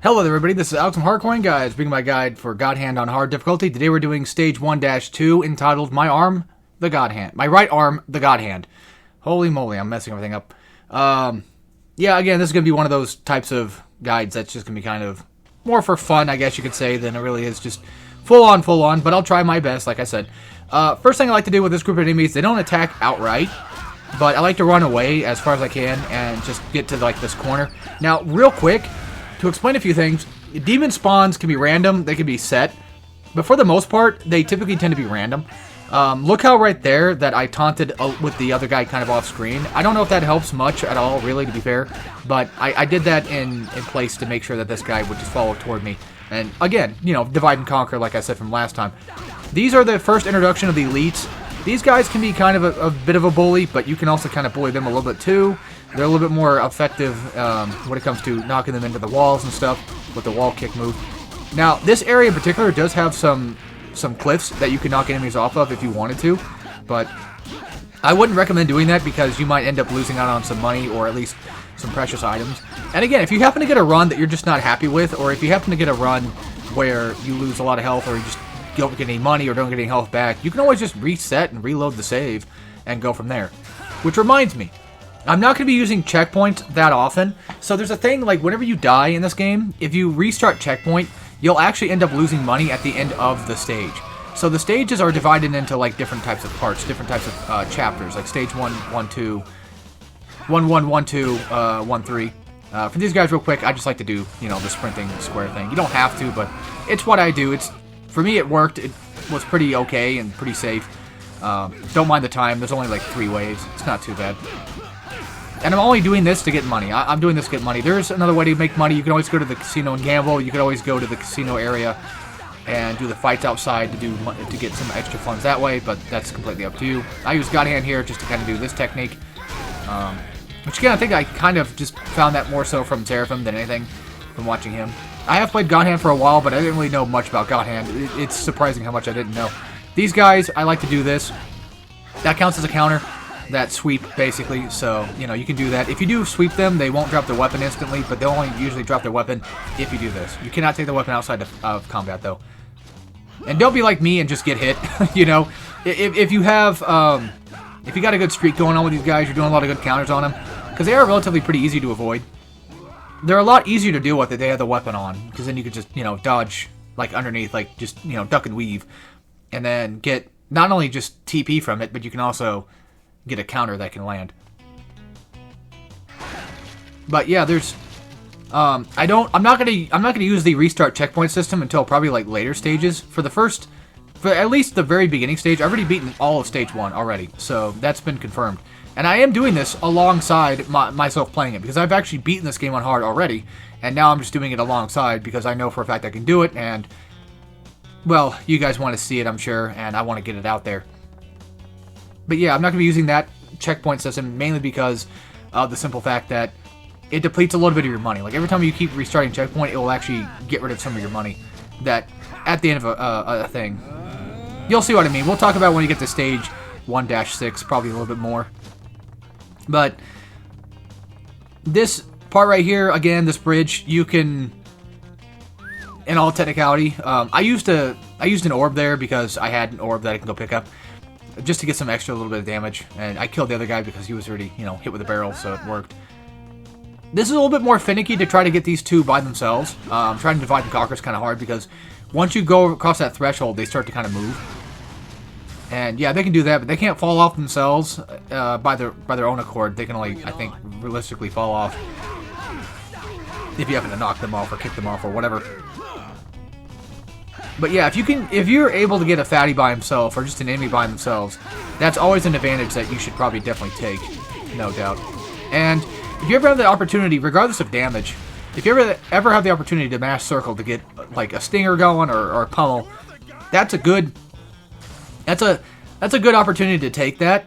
Hello there, everybody. This is Alex from Hardcoin Guys, bringing my guide for God Hand on hard difficulty. Today we're doing stage 1-2, entitled My Arm, the God Hand. My right arm, the God Hand. Holy moly, I'm messing everything up. Yeah, again, this is going to be one of those types of guides that's just going to be kind of more for fun, I guess you could say, than it really is just full on, but I'll try my best, like I said. First thing I like to do with this group of enemies, they don't attack outright, but I like to run away as far as I can and just get to, like, this corner. Now, real quick, to explain a few things, demon spawns can be random, they can be set, but for the most part, they typically tend to be random. Look how right there that I taunted with the other guy kind of off screen. I don't know if that helps much at all, really, to be fair, but I did that in place to make sure that this guy would just follow toward me. And again, you know, divide and conquer, like I said from last time. These are the first introduction of the elites. These guys can be kind of a bit of a bully, but you can also kind of bully them a little bit too. They're a little bit more effective when it comes to knocking them into the walls and stuff with the wall kick move. Now, this area in particular does have some cliffs that you can knock enemies off of if you wanted to, but I wouldn't recommend doing that because you might end up losing out on some money or at least some precious items. And again, if you happen to get a run that you're just not happy with, or if you happen to get a run where you lose a lot of health or you just don't get any money or don't get any health back, you can always just reset and reload the save and go from there. Which reminds me, I'm not going to be using checkpoints that often, so there's a thing like whenever you die in this game, if you restart checkpoint, you'll actually end up losing money at the end of the stage. So the stages are divided into like different types of parts, different types of chapters, like stage 1, 1, 2, 1, 1, 1, 2, 1, 3. For these guys real quick, I just like to do, you know, the sprinting square thing. You don't have to, but it's what I do. For me, it worked. It was pretty okay and pretty safe. Don't mind the time. There's only like 3 waves. It's not too bad. And I'm only doing this to get money. I'm doing this to get money. There's another way to make money. You can always go to the casino and gamble. You can always go to the casino area and do the fights outside to get some extra funds that way, but that's completely up to you. I use God Hand here just to kind of do this technique. Which again, I think I kind of just found that more so from Seraphim than anything from watching him. I have played God Hand for a while, but I didn't really know much about God Hand. It's surprising how much I didn't know. These guys, I like to do this. That counts as a counter. That sweep, basically, so, you know, you can do that. If you do sweep them, they won't drop their weapon instantly, but they'll only usually drop their weapon if you do this. You cannot take the weapon outside of combat, though. And don't be like me and just get hit, you know. If you have, if you got a good streak going on with these guys, you're doing a lot of good counters on them, because they are relatively pretty easy to avoid. They're a lot easier to deal with if they have the weapon on, because then you could just, you know, dodge, like, underneath, like, just, you know, duck and weave, and then get not only just TP from it, but you can also get a counter that can land. But yeah, there's I'm not gonna use the restart checkpoint system until probably like later stages. For at least the very beginning stage, I've already beaten all of stage 1 already, so that's been confirmed. And I am doing this alongside myself playing it, because I've actually beaten this game on hard already, and now I'm just doing it alongside because I know for a fact I can do it, and well, you guys want to see it, I'm sure, and I want to get it out there. But yeah, I'm not going to be using that checkpoint system, mainly because of the simple fact that it depletes a little bit of your money. Like, every time you keep restarting checkpoint, it will actually get rid of some of your money that at the end of a thing. You'll see what I mean. We'll talk about when you get to stage 1-6, probably a little bit more. But this part right here, again, this bridge, you can, in all technicality, I used an orb there because I had an orb that I can go pick up, just to get some extra little bit of damage, and I killed the other guy because he was already, you know, hit with a barrel, so it worked. This is a little bit more finicky to try to get these two by themselves. Trying to divide and conquer is kind of hard because once you go across that threshold, they start to kind of move. And yeah, they can do that, but they can't fall off themselves by their own accord. They can only, I think, realistically fall off if you happen to knock them off or kick them off or whatever. But yeah, if you're able to get a fatty by himself or just an enemy by themselves, that's always an advantage that you should probably definitely take, no doubt. And if you ever have the opportunity, regardless of damage, if you ever have the opportunity to mash circle to get like a stinger going or a pummel, that's a good opportunity to take that,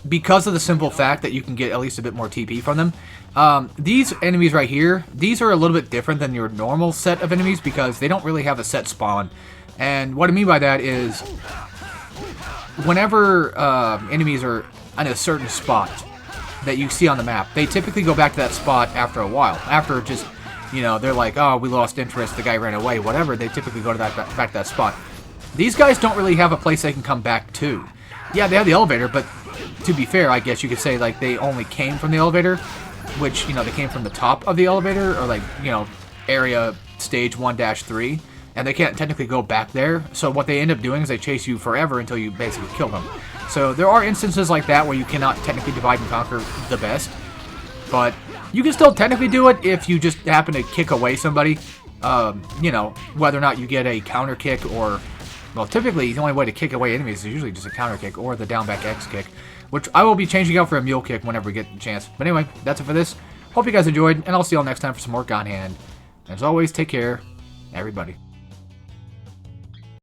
because of the simple fact that you can get at least a bit more TP from them. These enemies right here, these are a little bit different than your normal set of enemies because they don't really have a set spawn. And what I mean by that is, whenever enemies are in a certain spot that you see on the map, they typically go back to that spot after a while, after just you know, they're like, oh, we lost interest, the guy ran away, whatever, they typically go to back to that spot. These guys don't really have a place they can come back to. Yeah, they have the elevator, but to be fair, I guess you could say, like, they only came from the elevator, which, you know, they came from the top of the elevator, or, like, you know, area stage 1-3, and they can't technically go back there, so what they end up doing is they chase you forever until you basically kill them. So there are instances like that where you cannot technically divide and conquer the best, but you can still technically do it if you just happen to kick away somebody. You know, whether or not you get a counter kick or, well, typically the only way to kick away enemies is usually just a counter kick or the down back X kick, which I will be changing out for a mule kick whenever we get the chance. But anyway, that's it for this. Hope you guys enjoyed, and I'll see you all next time for some more God Hand. As always, take care, everybody.